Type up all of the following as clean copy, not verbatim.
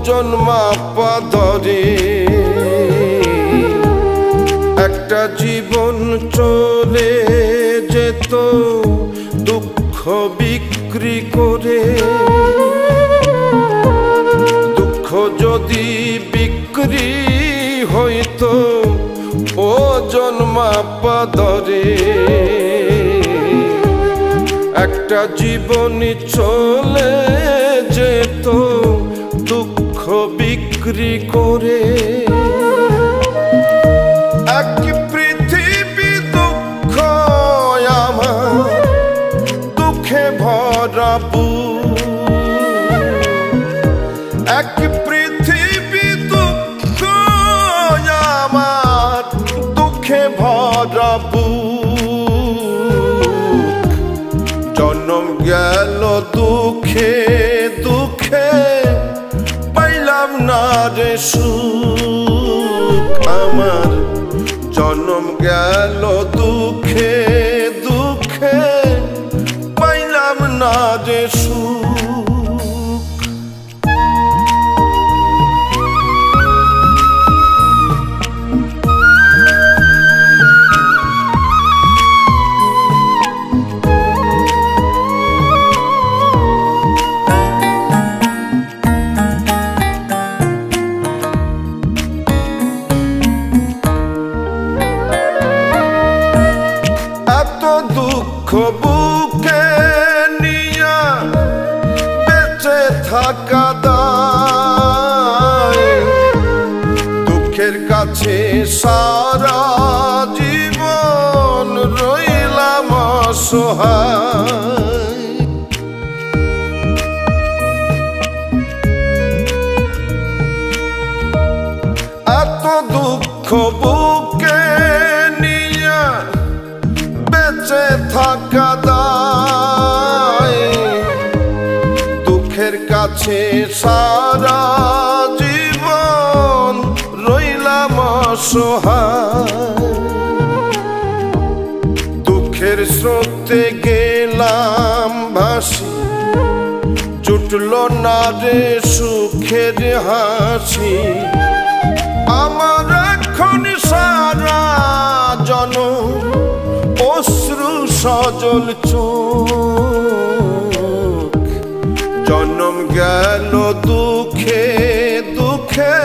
জন্মাপা ধরে একটা জীবন চলে যেত দুঃখ বিক্রি করে। দুঃখ যদি বিক্রি হইতো ও জন্মাপা ধরে একটা জীবনই চলে যেত দুঃখ বিক্রি করে। এক পৃথিবী দুঃখ আমার দুঃখে ভরা বুক। এক পৃথিবী দুঃখ আমার দুঃখে ভরা বুক। জন্ম গেল দুঃখে দুঃখে পাইলাম না রে সুখ আমার। জন্ম গেল দুঃখে দুঃখে পাইলাম না রে সুখ। দুঃখ বুকে নিয়া বেঁচে থাকা দায়। দুঃখের কাছে সারা জীবন রইলাম অসহায়। এত দুঃখ বুকে নিয়া বেঁচে থাকা দায়। দুঃখের কাছে সারা জীবন রইলাম অসহায়। দুঃখের স্রোতে গেলাম ভাসি জুটল না রে সুখের হাসি। আমার এখন সারা জনম অশ্রু সজল চোখ। জন্ম গেল দুঃখে দুঃখে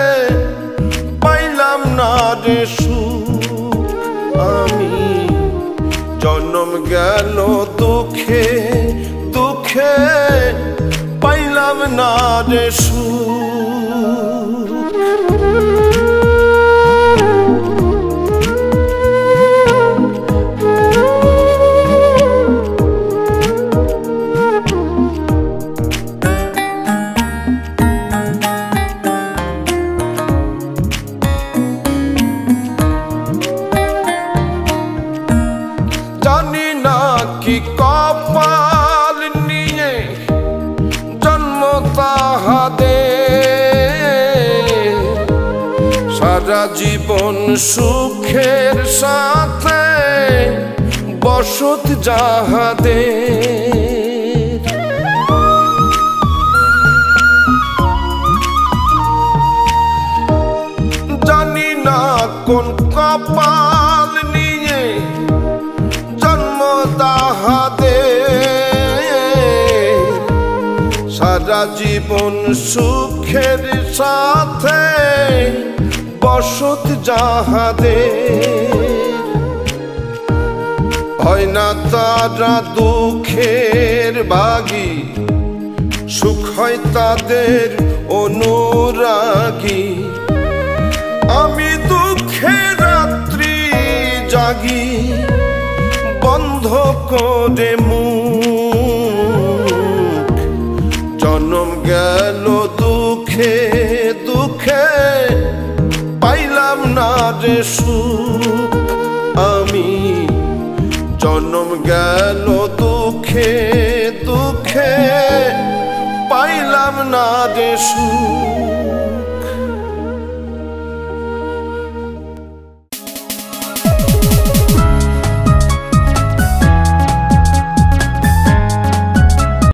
পাইলাম না রে সুখ আমি। জন্ম গেল দুঃখে দুঃখে পাইলাম না রে সুখ। জানি না কি কপাল নিয়ে জন্ম তাহাদের। সারা জীবন সুখের সাথে বসত যাহাদের। জানি না কোন কপাল নিয়ে জন্ম তাহাদের। সারা জীবন সুখের সাথে বসত যাহাদের। হয় না তারা দুঃখের ভাগী সুখ হয় তাদের অনুরাগী। আমি দুঃখে রাত্রি জাগি বন্ধ করে মুখ। জন্ম গেল দুঃখে দুঃখে পাইলাম না রে সুখ আমি। জন্ম গেল দুঃখে দুঃখে পাইলাম না রে সুখ।